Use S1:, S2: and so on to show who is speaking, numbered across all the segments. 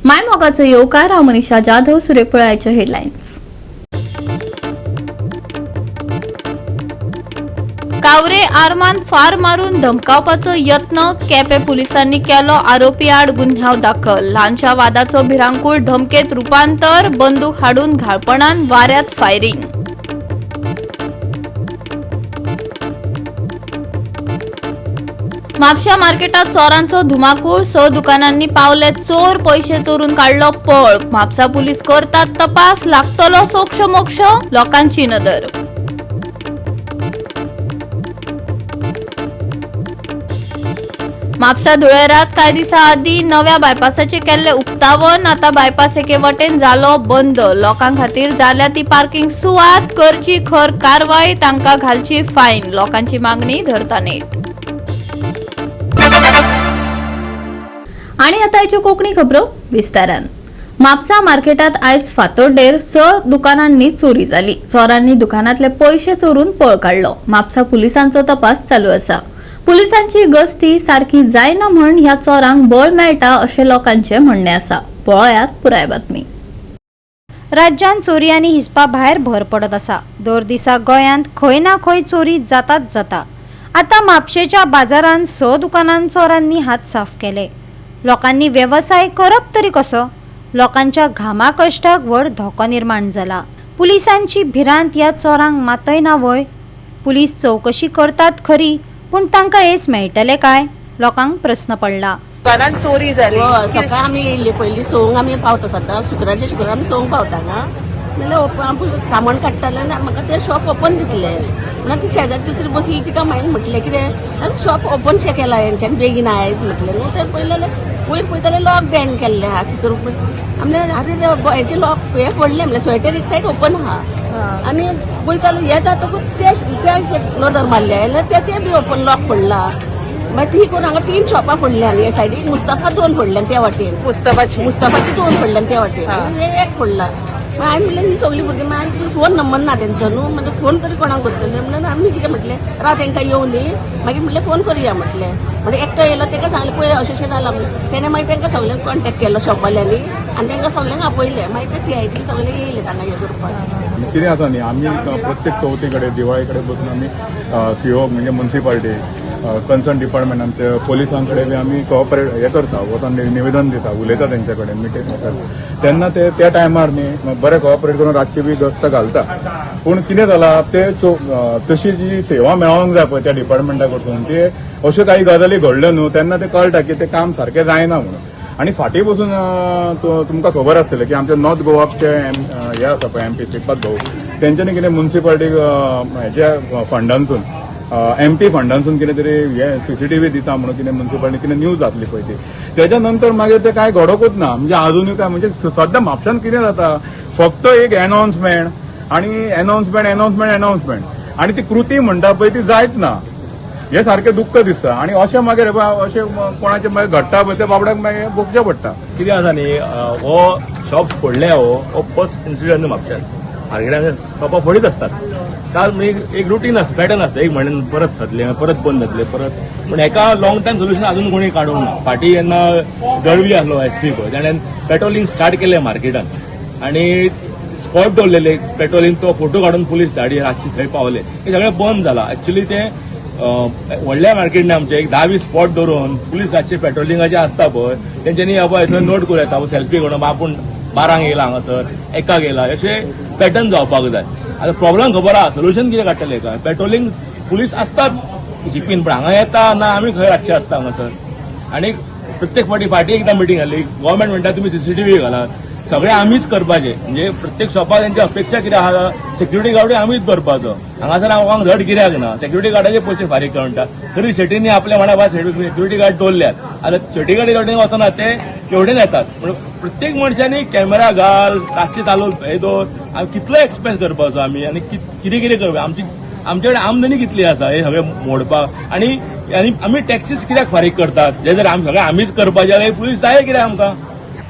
S1: माय मोगाचं येवकार हांव मनीषा जाधव. सुरेख पळयाचे हेडलायन्स. कावरे आरमान फार मारून धमकावपाचो यत्न. केपें पुलिसांनी केलो. आरोपी आड गुन्यांव दाखल. ल्हानशा वादाचो भिरांकूळ धमकेत रुपांतर. बंदूक हाडून घाळपणान वाऱ्यात फायरिंग. म्हापशा मार्केटात चोरांचो धुमाकूळ. 6 दुकानांनी पावले चोर. पैसे चोरून काढलो पळ. म्हापसा पुलीस करतात तपास. लागतलो सोक्ष मोक्ष. लोकांची नदर. म्हापसा धुळेरात कांय दिसा आदी नव्या बायपासाचे केल्ले उक्तावण. आता बायपास एके वटेन जालो बंद. लोकां खातीर जाल्या ती पार्किंग सुवात. करची खर कारवाय. तांकां घालची फायन. लोकांची मागणी धरता नेट. आणि आता याच्यो कोंकणी खबरो विस्तारान. म्हापसा मार्केटात आयज फातोड्डेर 6 दुकानांनी चोरी जाली. चोरांनी दुकानांतले पयशे चोरून पळ काढलो. म्हापसा पुलिसांचो तपास चालू आसा. पुलिसांची गस्ती सारखी जायना म्हण ह्या चोरांक बळ मेळटा अशें लोकांचे म्हणणे आसा. पळयात पुराय बातमी.
S2: राज्यात चोरी आनी हिसपा भायर भर पडत आसा. दर दिसा गोंयांत खंय ना खंय चोरी जाताच जाता. आता म्हापशेच्या बाजारांत 6 दुकानांत चोरांनी हात साफ केले. लोकांनी व्यवसाय करप तरी कसो? लोकांच्या घामा कश्टाक व्हड धोको निर्माण जाला. पुलिसांची भिरांत ह्या चोरांक मातय ना वय? पुलीस चौकशी करतात खरी, पूण तांकां येस मेळटले काय? लोकांक प्रश्न पडला.
S3: दुकानात चोरी जाली.
S4: सकाळी आम्ही येयल्ली पयलीं संक आमी पावता सद्दां. शुक्रारचे शुक्रार आमी संक पावता हांगा. नाल्यार आमी सामान काडटाले आनी म्हाका तें शॉप ओपन दिसलें. म्हणून ती शेजारी दुसरी बसली तिका मागीर म्हटलें कितें शॉप ओपन शे केला हेंच्यानी बेगीन आयज म्हटलें न्हू. तें पयलें वयर पळयताले लॉक बँड केल्लें आहा. थंयसर आमले आरे हेचे लॉक हे फोडले म्हणलें स्वेटर एक सायड ओपन आहा. आनी पळयताले हे जातकूच ते नदर मारले जाल्यार ते बी ओपन लॉक फोडला. मागीर ती करून हांगा 3 शॉपां फोडली आनी हे सायडीक मुस्तफा 2 फोडले त्या वाटेन. मुस्तफाची 2 फोडले त्या वाटेन आनी हे 1 फोडला. हांवें म्हणलें ही सगळीं भुरगीं मागीर फोन नंबर ना तेंचो न्हू. म्हणजे फोन तरी कोणाक करतले म्हणून आमी कितें म्हटलें राव तेंकां येवं न्ही. मागीर म्हटलें फोन करुया म्हटलें. म्हणजे एकटो येयलो तेका सांगलें पळय अशें जालां म्हणून. तेणें मागीर तेंकां सगळ्यांक कॉन्टेक्ट केलो शॉपवाल्यांनी आनी तेंकां सगळ्यांक आपयलें. मागीर ते CID सगळे येयले तांकां हे करपाक.
S5: कितें आसा न्ही आमी प्रत्येक चवथी कडेन दिवाळे कडेन बसून आमी CO म्हणजे म्युन्सिपालिटी कन्सर्न डिपार्टमेंटान पोलिसां कडेन बी आमी कोऑपरेट हे करता. वचून निवेदन दिता. उलयता तेंचे कडेन मिटींग करता. तेन्ना ते त्या टायमार न्ही बरें कोऑपरेट करून रातची बी गस्त घालता. पूण कितें जालां ते तशी जी सेवा मेळोंक जाय पळय त्या डिपार्टमेंटा कडसून ते अश्यो काही गजाली घडल्यो न्हू. तेन्ना ते कळटा की ते काम सारकें जायना म्हणून. आनी फाटीं बसून तुमकां खबर आसतलें की आमचे नॉर्थ गोवाचे हे आसा पळय MP श्रीपाद भाऊ तेंच्यांनी कितें म्युन्सिपालिटी हेच्या फंडांसून MP फंडांसून कितें तरी हे CCTV दिता म्हणून कितें म्युन्सिपालिटी कितें न्यूज जातली पळय ती. तेच्या नंतर मागीर ते कांय घडोकूच ना. म्हणजे अजुनूय काय म्हणजे सद्दां म्हापशान कितें जाता फक्त एक अनाउन्समेंट आनी अनाउन्समेंट आनी ती कृती म्हणटा पळय ती जायत ना. हे सारखें दुख्ख दिसता. आनी अशें मागीर अशें कोणाचें मागीर घडटा पळय त्या बाबड्याक मागीर भोगचें पडटा.
S6: कितें आसा न्ही हो शॉप्स फोडले हो फर्स्ट इन्सिडंट म्हापशान. मार्केटान शॉपां फोडीत असतात. काल म्हणजे एक रुटीन आसता पॅटर्न आसता. एक म्हण परत सदले परत बंद जातले परत. पूण हेका लॉंग टायम सोल्युशन अजून कोणी काडूंक ना. फाटीं जेन्ना दळवी आसलो SP पळय ताणें पेट्रोलिंग स्टार्ट केलें मार्केटान आनी स्पॉट दवरलेले पेट्रोलिंग तो फोटो काडून पुलीस धाडी रातची थंय पावले. हे सगळें बंद जालां. एक्चुली ते व्हडल्या मार्केट न्ही आमचे एक 10-20 स्पॉट दवरून पुलीस रातचे पेट्रोलिंगाचे आसता पळय तेंच्यांनी हय नोट करूं येता सेल्फी काडून आपूण 12 येयला हांगासर 1 येयला अशें पॅटर्न जावपाक जाय. आतां प्रॉब्लेम खबर आहा सोल्युशन कितें काडटले काय. पेट्रोलिंग पुलीस आसतात जीपीन पण हांगा येता ना आमी खंय रातचे आसता हांगासर. आनी प्रत्येक फाटी एकदां मिटींग जाली. गव्हर्मेंट म्हणटा तुमी CCTV घालात. सगळें आमीच करपाचें. म्हणजे प्रत्येक शॉपार तेंची अपेक्षा कितें आहा सेक्युरिटी गार्डूय आमीच दवरपाचो. हांगासर हांव धड कित्याक ना. सेक्युरिटी गार्डाचे पयशे फारीक कळटा. तरी शेटींनी आपल्या म्हणा बा सेक्युरिटी गार्ड दवरल्यात. आतां सेक्युरिटी गार्डीन वचना ते एवढेच येतात. म्हणून प्रत्येक मनशांनी कॅमेरा घाल रातचे चालू हे दवर. कितलो एक्सपेन्स करपाचो आमी आनी कितें कितें करप. आमचे कडेन आमदनी कितली आसा हे सगळें मोडपाक. आनी आमी टॅक्सीस कित्याक फारीक करतात. हे जर सगळें आमीच करपाचें जाल्यार पुलीस जाय कित्याक आमकां.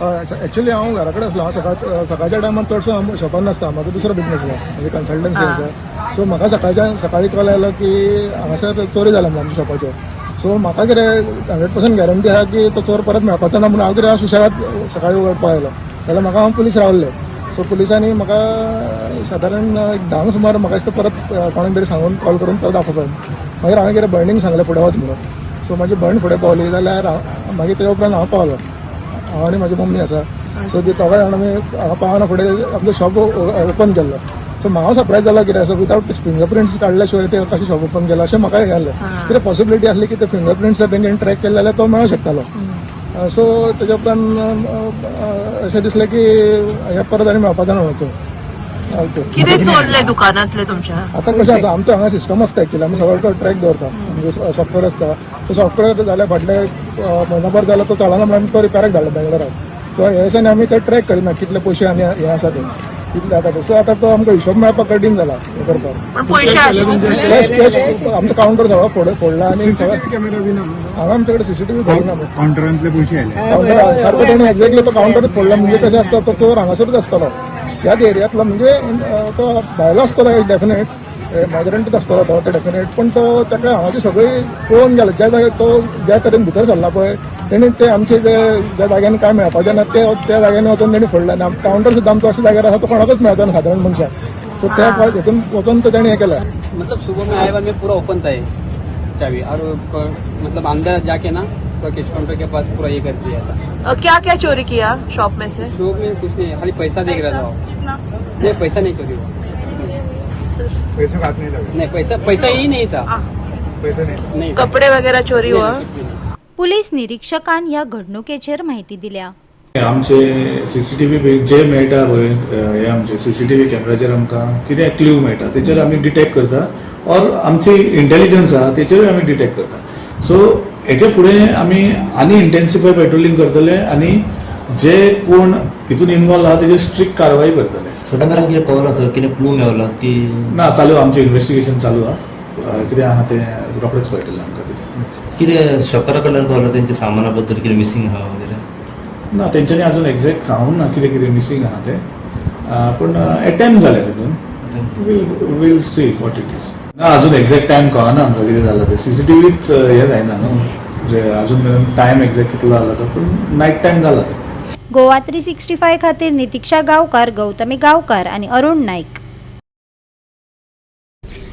S7: एक्चुअली हांव घरा कडेन आसलो. हांव सकाळच्या टायमार चडसो हांव शॉपान नासता. म्हाजो दुसरो बिझनेस आसा म्हणजे कन्सल्टन्सी आसा. सो म्हाका सकाळी कॉल आयलो की हांगासर चोरी जाला म्हणून आमच्या शॉपाचेर. सो म्हाका कितें 100% गॅरंटी आहा की तो चोर परत मेळपाचो ना म्हणून हांव कितें सुशेगाद सकाळी उगडपा आयलो जाल्यार म्हाका हांव पुलीस रावल्ले. सो पुलिसांनी म्हाका सादारण 10 सुमार म्हाका दिसता परत कोणाक तरी सांगून कॉल करून तो दाखोवपाक. मागीर हांवें कितें भयणीक सांगलें फुडें वच म्हणून. सो म्हाजी भयण फुडें पावली जाल्यार मागीर तेच्या उपरांत हांव पावलो. हांव आनी म्हाजी मम्मी आसा. सो ती दोगांय जाण आमी हांव पावना फुडें आपलें शॉप ओपन केल्लो. सो हांव सरप्रायज जालो कितें असो विदाउट फिंगरप्रिंट्स काडल्या शिवाय ते कशें शॉप ओपन केलं अशें म्हाका हें जालें. कितें पॉसिबिलिटी आसली की ते फिंगरप्रिंट्स तेंच्यांनी ट्रॅक केले जाल्यार तो मेळूं शकतालो. सो तेच्या उपरांत अशें दिसलें की हे परत आनी मेळपाचो ना वचून.
S3: कितें चोरलें दुकानांतलें तुमच्या?
S7: आतां कशें आसा आमचो हांगा सिस्टम आसता एक्चुअली आमी सगळो ट्रॅक दवरता म्हणजे सॉफ्टवेअर आसता. तो सॉफ्टवेअर जाल्यार फाटले म्हयनोभर जालो तो चलना म्हणून तो रिपेराक धाडलो बेंगलोराक. सो हे दिसांनी आमी ते ट्रॅक करिना कितले पयशे आनी हे आसा ते कितले आतां ते. सो आतां तो आमकां हिशोब मेळपाक कठीण जाला हे करपाक.
S3: पण पयशे आसले
S7: कॅश आमचो काउंटर सगळो फोडला आनी हांगा आमचे कडेन सीसीटीव्ही घालूना.
S8: काउंटरांतले पयशे आयले
S7: काउंटर सारको तेणी एक्झॅक्टली तो काउंटरच फोडला म्हणजे कशें आसता तो चोर हांगासरूच आसतलो ह्याच एरियांतलो म्हणजे तो भायलो आसतलो एक डेफिनेट मायग्रंटूच आसतलो तो डेफिनेट. पण तो ताका हांगाची सगळी पळोवन गेलो ज्या जाग्यार तो ज्या तरेन भितर सरला पळय तेणी ते आमचे ज्या जाग्यांनी काय मेळपाचें ना त्या जाग्यांनी वचून तेणी फोडलें. आनी काउंटर सुद्दां आमचो अशा जाग्यार आसा तो कोणाकूच मेळचो ना सादारण मनशाक. सो त्या हितून वचून तो तेणी हें केलें.
S9: मतलब सुबह में आए बार में पूरा ओपन था ये चाबी और मतलब अंदर जाके ना पूरा कैश काउंटर के पास पूरा ये कर दिया था.
S3: क्या क्या चोरी किया शॉप में से?
S9: शॉप में कुछ नहीं, खाली पैसा देख रहा था. नहीं पैसा नहीं चोरी हुआ.
S8: पैसे हाथ नहीं लगे
S9: नहीं पैसा ही नहीं था.
S8: पैसे नहीं
S9: नहीं
S3: कपडे वगैरह चोरी हुआ?
S2: पोलीस निरीक्षकान ह्या घडणुकेचेर माहिती दिल्या.
S10: आमचे सीसीटीव्ही जे मेळटा पळय हे आमचे सीसीटीव्ही कॅमेराचेर आमकां कितें क्ल्यू मेळटा तेचेर आमी डिटेक्ट करता और आमची इंटेलिजन्स आहा तेचेरूय आमी डिटेक्ट करता. सो हेचे फुडें आमी आनी इंटेन्सिफाय पेट्रोलिंग करतले आनी जे कोण हितून इन्वॉल्व आहा तेजेर स्ट्रिक्ट कारवाई करतले.
S11: सद्या मेरेन कितें कळना सर कितें क्लू मेळलो की
S10: ना चालू आमचें इन्व्हेस्टिगेशन चालू आहा. कितें आहा तें रोखडेंच कळटलें आमकां
S11: कितें शॉपरा कडल्यान कळलो तेंच्या सामाना बद्दल कितें मिसींग आहा वगैरे?
S10: ना तेंच्यांनी अजून एक्झॅक्ट सांगूंक ना कितें कितें मिसींग आहा तें. पूण अटेम्प्ट जाले तितून will see what it is. ना अजून एक्झॅक्ट टायम कळना आमकां कितें जालां तें. सीसीटीव्हीच हे जायना न्हू अजून मेरेन टायम एक्झॅक्ट कितलो जाला तो पूण नायट टायम जाला ते.
S2: गोवा 365 खातीर नितीक्षा गांवकार, गौतमी गांवकार आणि अरुण नाईक.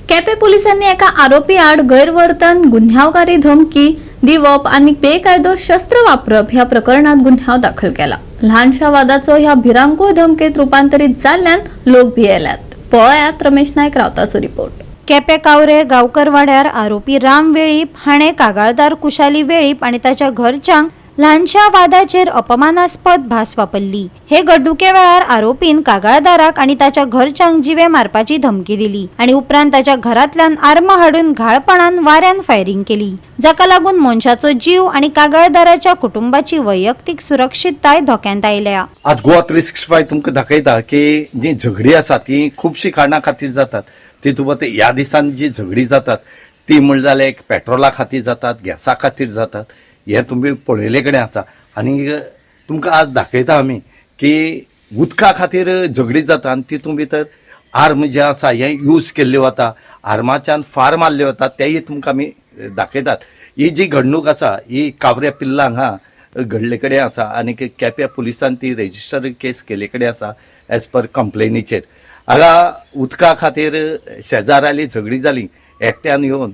S1: केपें पुलिसांनी एका आरोपी आड गैरवर्तन, गुन्ह्यावकारी धमकी दिवप आणि बेकायदो शस्त्र वापरप ह्या प्रकरणात गुन्हा दाखल केला. लहानशा वादाचो ह्या भिरांकूळ धमकेत रूपांतरीत जाल्ल्यान लोक भियेल्यात. पळयात रमेश नायक रावताचो रिपोर्ट.
S2: केपें कावरे गांवकर वाड्यार आरोपी राम वेळीप हाणें कागाळदार कुशाली वेळीप आणि ताच्या घरच्यांक ल्हानशा वादाचेर अपमानास्पद भास वापरली. हे घडणुके वेळार आरोपीन कागाळदाराक आणि ताच्या घरच्यांक जिवे मारपाची धमकी दिली आणि उपरांत ताच्या घरांतल्यान आर्म हाडून घाळपणान वाऱ्यान फायरिंग केली, जाका लागून मनशाचो जीव आणि कागाळदाराच्या कुटुंबाची वैयक्तीक सुरक्षीतताय धोक्यांत आयल्या.
S12: आज गोवा 365 तुमकां दाखयता की जी झगडी आसा ती खुबशी कारणां खातीर जातात. तितूंत ह्या दिसांनी जी झगडी जातात ती म्हणल्यार जाल्यार एक पेट्रोला खातीर जातात, गॅसा खातीर जातात. हे तुमी पळयले कडेन आसा. आनी तुमकां आज दाखयता आमी की उदका खातीर झगडी जाता आनी तितूंत भितर आर्म जे आसा हे यूज केल्ले वता, आर्माच्यान फार मारले वता तेय तुमकां आमी दाखयतात. ही जी घडणूक आसा ही कावऱ्या पिल्ला हांगा घडले कडेन आसा आनी केप्यां पुलिसान ती रेजिस्टर केस केले कडेन आसा एज पर कंप्लेनीचेर. हांगा उदका खातीर शेजाऱ्याली झगडी जाली, एकट्यान येवन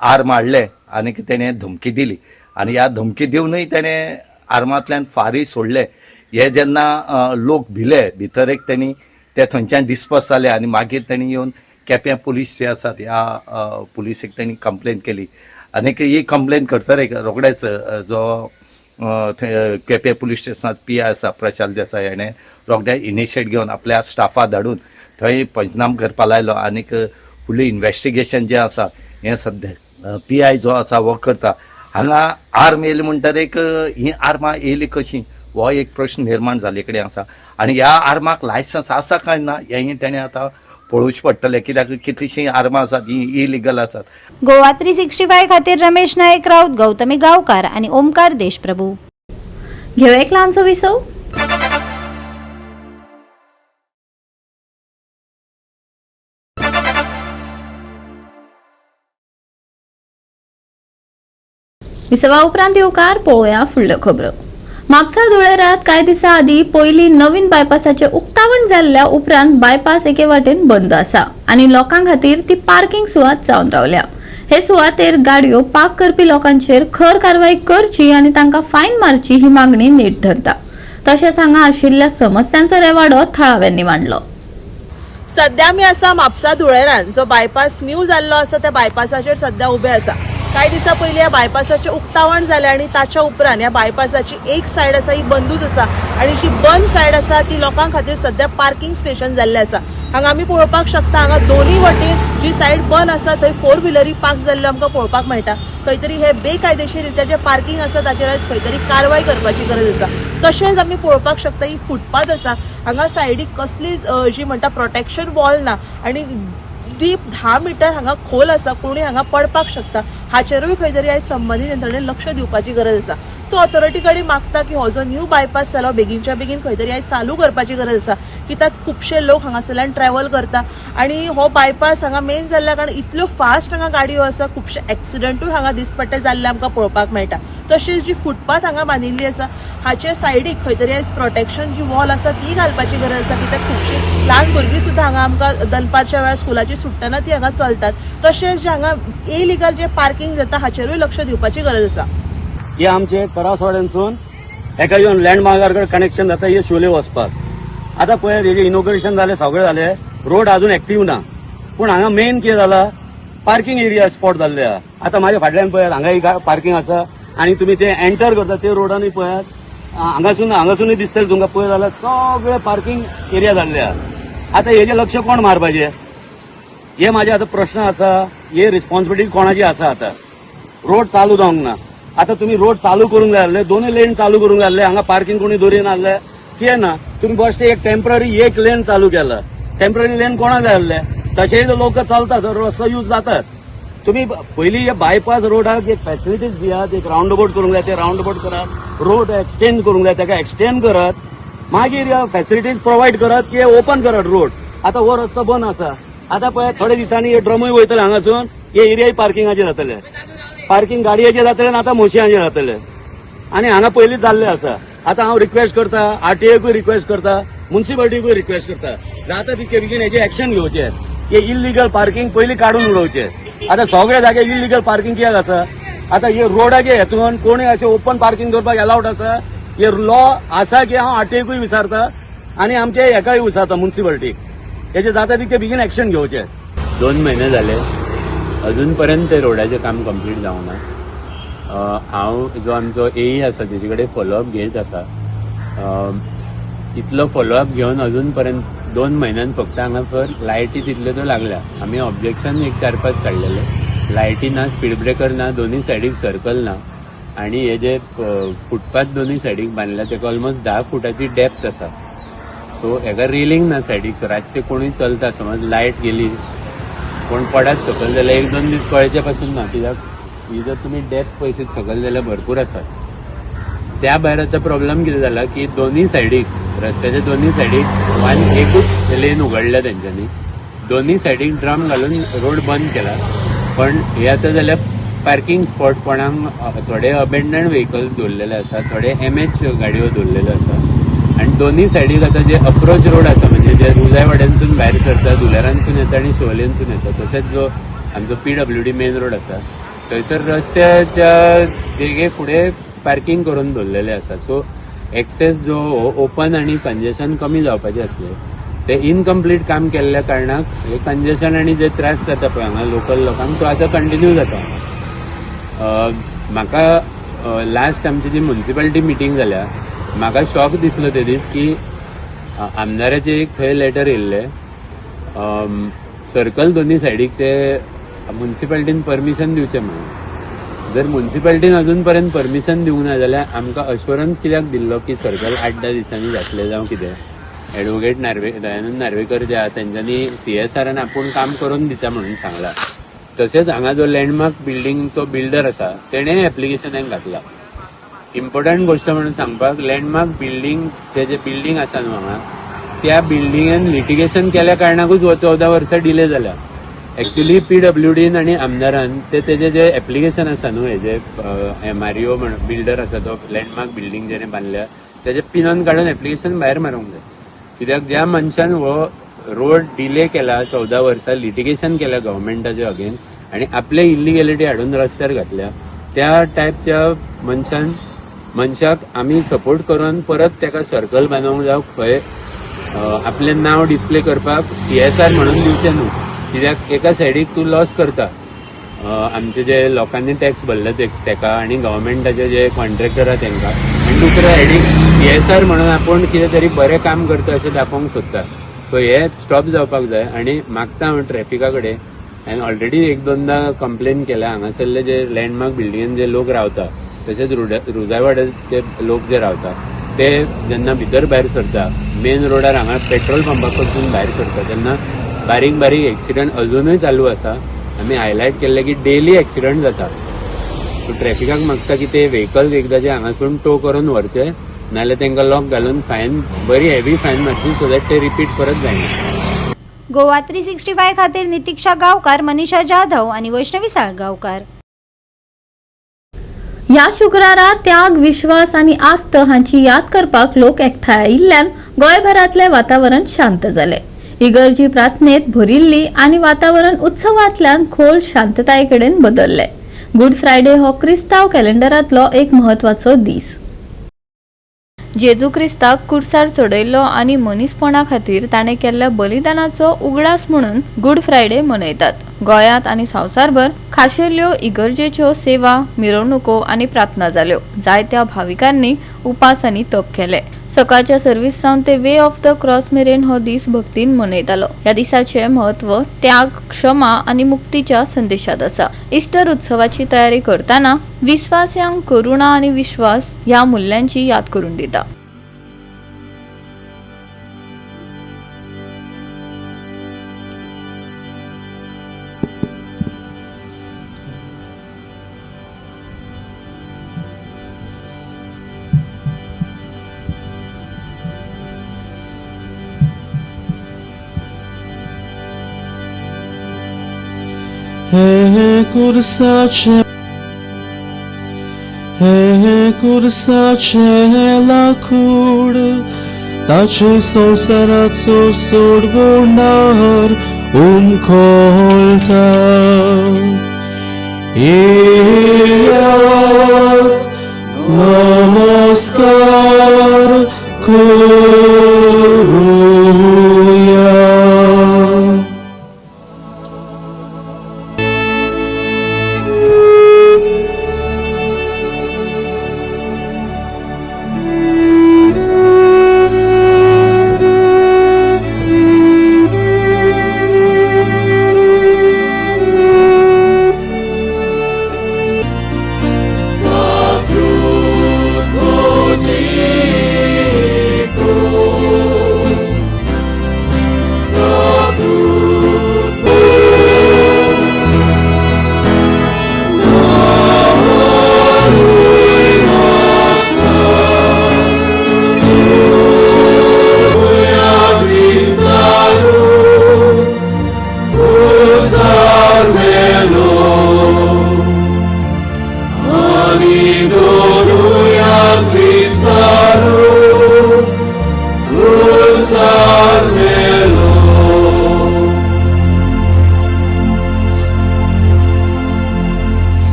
S12: आर्म हाडले आनी तेणें धमकी दिली आनी ह्या धमकी दिवनूय तेणें आर्मांतल्यान फारय सोडले. हे जेन्ना लोक भिले भितर एक तेणी ते थंयच्यान डिस्पर्स जाले आनी मागीर तेणी येवन केप्यां पुलीस जे आसात ह्या पुलिसेक तेणी कंप्लेन केली आनी ही कंप्लेन करतले रोखडेच जो केप्यां पुलीस स्टेशनांत PI आसा प्रशांत देसाय हेणें रोखडे इनिशिएट घेवन आपल्या स्टाफा धाडून थंय पंचनाम करपा लायलो आनी फुडलें इन्व्हेस्टिगेशन जें आसा हें सद्या PI जो आसा हो करता. हांगा आर्म येयली म्हणटर ही आर्मां येयली कशी हो एक प्रश्न निर्माण जाले कडेन आसा आनी ह्या आर्माक लायसन्स आसा काय ना हें तेणें आतां पळोवचें पडटलें कित्याक कितलीशीं आर्मां आसात ही इलिगल आसात.
S2: गोवा 365 खातीर रमेश नायक राऊत, गौतमी गांवकार आणि ओमकार देशप्रभू.
S1: घेऊ एक ल्हानसो विसव. विसवा उपरांत येवकार पळोवया फुडल्यो खबरो. म्हापसा धुळेरात कांय दिसा आदी पयली नवीन बायपासाचे उक्तावण जाल्ल्या उपरांत बायपास एके वाटेन बंद आसा आनी लोकां खातीर ती पार्किंग सुवात जावन रावल्या. हे सुवातेर गाडयो पार्क करपी लोकांचेर खर कारवाई करची आनी तांकां फायन मारची ही मागणी नेट धरता. तशेंच हांगा आशिल्ल्या समस्यांचो रेवाडो थळाव्यांनी मांडलो.
S3: सध्या आमी आसा म्हापसा धुळेरान जो बायपास न्यू जाल्लो आसा त्या बायपासाचेर सध्या उबे आसा. काही दिसा पयलीं ह्या बायपासाचें उक्तावण जालें आनी ताच्या उपरांत ह्या बायपासाची एक सायड आसा ही बंदूच आसा आनी जी बंद सायड आसा ती लोकां खातीर सध्या पार्किंग स्टेशन जाल्लें आसा. हांगा आमी पळोवपाक शकता हांगा दोनूय वटेन जी सायड बंद आसा थंय 4 व्हिलरी पार्क जाल्ल्यो आमकां पळोवपाक मेळटा. खंय तरी हे बेकायदेशीररित्या जे पार्किंग आसा ताचेर आयज खंय तरी कारवाय करपाची गरज आसा. तशेंच आमी पळोवपाक शकता ही फुटपाथ आसा हांगा सायडीक कसलीच जी म्हणटा प्रोटेक्शन वॉल ना आनी डीप 10 मीटर हांगा खोल आसा. कोणूय हांगा पडपाक शकता. हाचेरूय खंय तरी आयज संबंधीत यंत्रणेन लक्ष दिवपाची गरज आसा. सो ऑथॉरिटी कडेन मागता की हो जो न्यू बायपास जालो बेगीनच्या बेगीन खंय तरी आयज चालू करपाची गरज आसा. कित्याक खुबशे लोक हांगासरल्यान ट्रॅव्हल करता आनी हो बायपास हांगा मेन जाल्ल्या कारण इतल्यो फास्ट हांगा गाडयो आसा. खुबशे एक्सिडंटूय हांगा दिसपट्टे जाल्ले आमकां पळोवपाक मेळटा. तशेंच जी फुटपाथ हांगा बांदिल्ली आसा हाचे सायडीक खंय तरी आयज प्रोटेक्शन जी वॉल आसा ती घालपाची गरज आसा. कित्याक खुबशीं ल्हान भुरगीं सुद्दां हांगा आमकां दनपारच्या वेळार स्कुलाची सुट्टना ती हांगा चलतात. तशेंच जे हांगा इलिगल जे पार्किंग जाता हाचेरूय लक्ष दिवपाची गरज आसा.
S13: हे आमचे करासवाड्यानसून एका येवन लँडमार्कार कडेन कनेक्शन जाता हे शोले वचपाक. आतां पळय हेजे इनॉग्रेशन जालें सगळें जालें रोड अजून एक्टीव ना पूण हांगा मेन कितें जाला पार्किंग एरिया स्पॉट जाल्ले आहा. आतां म्हाज्या फाटल्यान पळयात हांगा एक पार्किंग आसा आनी तुमी ते एंटर करता ते रोडानूय पळयात हांगासूनय दिसतलें तुमकां पळय जाल्यार सगळे पार्किंग एरिया जाल्ले आहा. आतां हेजें लक्ष कोण मारपाचें हे म्हाजे आतां प्रश्न आसा. हे रिस्पॉन्सिबिलिटी कोणाची आसा. आतां रोड चालू जावंक ना. आता तुम्ही रोड चालू करूंक जाय आसले दोनूय लेन चालू करूंक जाय आसले. हांगा पार्किंग कोणी दवरिना आसले कितें ना. तुम्ही बस्ट एक टेम्पररी एक लेन चालू केला. टेम्पररी लेन कोणाक जाय आसले. तशेंय लोक चलतात रस्तो यूज जातात. तुम्ही पयलीं हे बायपास रोडाक एक फॅसिलिटीज दियात. एक राउंड अबाउट करूंक जाय ते राउंड अबाउट करात. रोड एक्सटेंड करूंक जाय ताका एक्सटेंड करात. मागीर फॅसिलिटीज प्रोवायड करात की ओपन करात रोड. आता हो रस्तो बंद आसा. आता पळय थोड्या दिसांनी हे ड्रमूय वयतले हांगासून हे एरियाय पार्किंगाचे जातले. पार्किंग गाडयेचे जातले आता मोशयांचे जातले आनी हांगा पयलींच जाल्ले आसा. आता हांव रिक्वेस्ट करता आरटीओकूय रिक्वेस्ट करता म्युन्सिपालिटीकूय रिक्वेस्ट करता जाता तितके बेगीन हेचे एक्शन घेवचे. हे इल्लिगल पार्किंग पयलीं काडून उडोवचे. आता सगळे जागे इल्लिगल पार्किंग कित्याक आसा. आता हे रोडाचे हेतून कोणी अशें ओपन पार्किंग करपाक अलाउड आसा हे लॉ आसा की हांव आरटीओकूय विचारता आनी आमचे हेकाय विचारता म्युन्सिपालिटीक हेचे जाता तितके बेगीन एक्शन घेवचे.
S14: 2 महिने झाले अजूनपर्यंत ते रोडाचे काम कंप्लीट जावंक ना. हांव जो आमचो एई आसा तेजे कडेन फॉलोअप घेत आसा. इतलो फॉलोअप घेवन अजूनपर्यंत 2 महिन्यान फक्त हांगासर लायटी तितल्यो त्यो लागल्या. आमी ऑब्जेक्शन एक 4-5 काडलेले. लायटी ना, स्पीड ब्रेकर ना, दोन्ही सायडीक सर्कल ना आनी हे जे फुटपाथ दोन्ही सायडीक बांदल्या तेका ऑलमोस्ट 10 फुटाची डेप्थ आसा. सो हेका रेलिंग ना सायडीक. सो रातचे कोणूय चलता समज लायट गेली कोण पडत सकल जाल्यार 1-2 दीस कळचे पासून ना. कित्याक ही जर तुमी डेप्थ पळयत सकल जाल्यार भरपूर आसात. त्या भायर आतां प्रॉब्लेम कितें जाला की दोन्ही सायडीक रस्त्याच्या दोन्ही सायडीक एकूच लेन उगडल्या तेंच्यांनी. दोन्ही सायडीक ड्रम घालून रोड बंद केला. पण हे आतां जाल्यार पार्किंग स्पॉट कोणाक थोडे अबेंडन्ड व्हेकल्स दवरलेले आसा, थोडे MH गाडयो दवरलेल्यो आसा. आनी दोन्ही सायडीक आतां जे अप्रोच रोड आसा म्हणजे जे रुजाय वाड्यानसून भायर सरता दुलेरांसून येता आनी शिवोलेनसून येता तशेंच जो आमचो PWD मेन रोड आसा थंयसर रस्त्याच्या देगे फुडें पार्किंग करून दवरलेले आसा. सो एक्सेस जो ओपन आनी कंजेशन कमी जावपाचें आसलें ते इनकम्प्लीट काम केल्ल्या कारणाक हे कंजेशन आनी जे त्रास जाता पळय हांगा लोकल लोकांक तो आतां कंटिन्यू जाता. म्हाका लास्ट आमची जी म्युन्सिपालिटी मिटींग जाल्या म्हाका शॉक दिसलो ते दीस की आमदाराचे एक थंय लेटर येयल्ले सर्कल दोन्ही सायडीकचे म्युन्सिपालिटीन परमिशन दिवचें म्हणून. जर म्युन्सिपालिटीन अजूनपर्यंत परमिशन दिवंक ना जाल्यार आमकां अश्युरन्स कित्याक दिल्लो की सर्कल 8-10 दिसांनी जातले जावं कितें. एडवोकेट दयानंद नार्वेकर जे आहा तेंच्यांनी CSRन आपूण काम करून दिता म्हणून सांगला. तशेंच हांगा जो लँडमार्क बिल्डिंगचो बिल्डर आसा तेणेय एप्लिकेशन घातला. इम्पॉर्टंट गोष्ट म्हणून सांगपाक लँडमार्क बिल्डिंगचे जे बिल्डिंग आसा न्हू हांगा त्या बिल्डिंगेन लिटिगेशन केल्या कारणाकूच 14 वर्सां डिले जाल्या. ॲक्च्युली PWDन आणि आमदारान तेजे जे एप्लिकेशन आसा न्हू हेजे MRO म्हणून बिल्डर आसा तो लँडमार्क बिल्डींग जेणे बांदल्या तेजे पिनॉन काढून एप्लिकेशन भायर मारूंक जाय. कित्याक ज्या मनशान हो रोड डिले केला 14 वर्सां लिटिगेशन केल्या गव्हर्मेंटाचे अगेन्स्ट आणि आपले इलिगॅलिटी हाडून रस्त्यार घातल्या त्या टायपच्या मनशाक आमी सपोर्ट करून परत ताका सर्कल बांदूंक जावं खंय आपलें नांव डिस्प्ले करपाक CSR म्हणून दिवचें न्हू. कित्याक एका सायडीक तूं लॉस करता आमचे जे लोकांनी टॅक्स भरले तेका आणि गव्हर्मेंटाचे जे कॉन्ट्रॅक्टर आहा तांकां आनी दुसऱ्या सायडीक CSR म्हणून आपूण कितें तरी बरें काम करता अशें दाखोवंक सोदता. सो हे स्टॉप जावपाक जाय आणि मागता हांव ट्रॅफिका कडेन हांवें ऑलरेडी 1-2दा कंप्लेन केल्या हांगासरले जे लँडमार्क बिल्डिंगेन जे लोक रावता तशेंच रुजावाड्याचे लोक जे रावता ते जेन्ना भितर भायर सरता मेन रोडार हांगा पेट्रोल पंपा कडसून भायर सरता तेन्ना बारीक बारीक एक्सिडंट अजूनय चालू आसा. आमी हायलायट केल्ले की डेली एक्सिडंट जाता. सो ट्रॅफिकाक मागता की ते व्हेकल्स एकदांचे हांगासून टो करून व्हरचे नाजाल्यार तांकां लॉक घालून फायन बरी हेवी फायन मारची सो दॅट ते रिपीट परत जायना.
S2: गोवा 365 खातीर नितीक्षा गांवकार, मनीषा जाधव आणि वैष्णवी साळगांवकार.
S1: ह्या शुक्रारा त्याग, विश्वास आणि आस्त हांची याद करपाक लोक एकठांय आयिल्ल्यान गोंयभरातले वातावरण शांत जाले. इगर्जी प्रार्थनेत भरिल्ली आणि वातावरण उत्सवांतल्यान खोल शांतताये कडेन बदलले. गुड फ्रायडे हो क्रिस्तांव कॅलेंडरांतलो एक म्हत्वाचो दीस. जेजू क्रिस्ताक कुर्सार चडयल्लो आणि मनीसपणा खातीर ताणें केल्ल्या बलिदानाचो उगडास म्हणून गुड फ्रायडे मनयतात. गोंयांत आनी संवसारभर खाशेल्यो इगर्जेच्यो सेवा, मिरवणुको आनी प्रार्थना जाल्यो. जायत्या भाविकांनी उपास आनी तप केले. सकाळच्या सर्व्हिस सावन ते वे ऑफ द क्रॉस मेरेन हो दीस भक्तीन मनयतालो. ह्या दिसाचे महत्व त्याग, क्षमा आनी मुक्तीच्या संदेशात आसा. इस्टर उत्सवाची तयारी करतना विश्वास्यांक करुणा आनी विश्वास ह्या मूल्यांची याद करून दिता.
S15: हे कुर्साचे लाकूड ताचे संवसाराचो सोडवणार उमखोळटा. येयात नमस्कार करूया.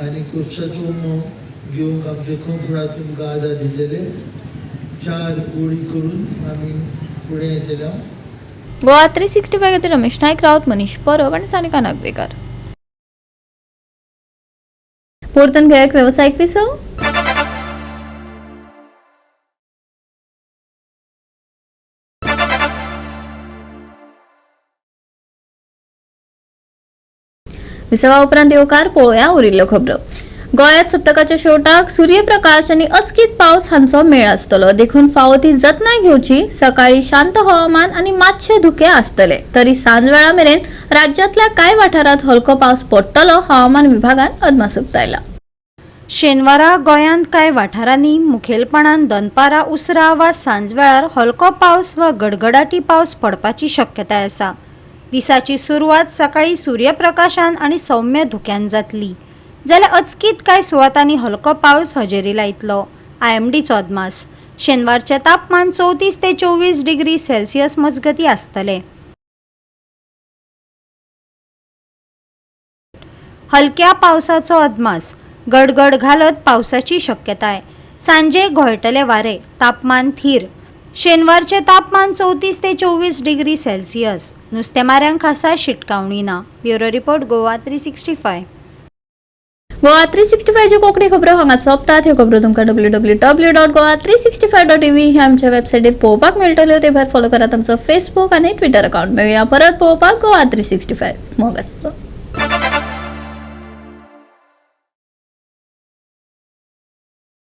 S15: आणि कुर्साचो घेवंक आमचे खूब फुडार तुमकां आदार दितले. 4 ओळी करून आमी फुडें येतले.
S1: गोवा 365 खातीर रमेश नायक रावत, मनीष परब आनी सानिका नागवेकर. परतून घेऊया एक व्यावसायिक विसव. विसवा उपरांत येवकार पळोवया उरिल्ल्यो खबरो. गोंयांत सप्तकाच्या शेवटाक सूर्यप्रकाश आनी अचकीत पावस हांचो मेळ आसतलो. देखून फावो ती जतनाय घेवची. सकाळी शांत हवामान आनी मातशे धुके आसतले, तरी सांजवेळा मेरेन राज्यांतल्या कांय वाठारांत हलको पावस पडटलो, हवामान विभागान अदमास उक्तायला.
S2: शेनवारा गोंयांत कांय वाठारांनी मुखेलपणान दनपारां उसरा वा सांजवेळार हलको पावस वा गडगडाटी पावस पडपाची शक्यताय आसा. दिसाची सुरवात सकाळी सूर्यप्रकाशान आनी सौम्य धुक्यान जातली, जाल्यार अचकीत कांय सुवातांनी हलको पावस हजेरी लायतलो. IMDचो अदमास. शेनवारचे तापमान 34 ते 24 डिग्री सेल्सियस मजगती आसतले. हलक्या पावसाचो अदमास. गडगड घालत पावसाची शक्यताय. सांजे घोळटले वारे. तापमान थीर. शेनवारचे तापमान 34 ते 24 डिग्री सेल्सियस. नुस्तेमाऱ्यांक खासा शिटकावणी ना. Bureau report Goa 365.
S1: गोवा 365 च्यो कोंकणी खबरो हांगा सोंपतात. ह्यो खबरो तुमकां www.goa365.tv ह्या आमच्या वेबसायटीर पळोवपाक मेळटल्यो. ते भायर फॉलो करात आमचो फेसबूक आनी ट्विटर अकाउंट. मेळुया परत पळोवपाक गोवा 365. मोग आसचो.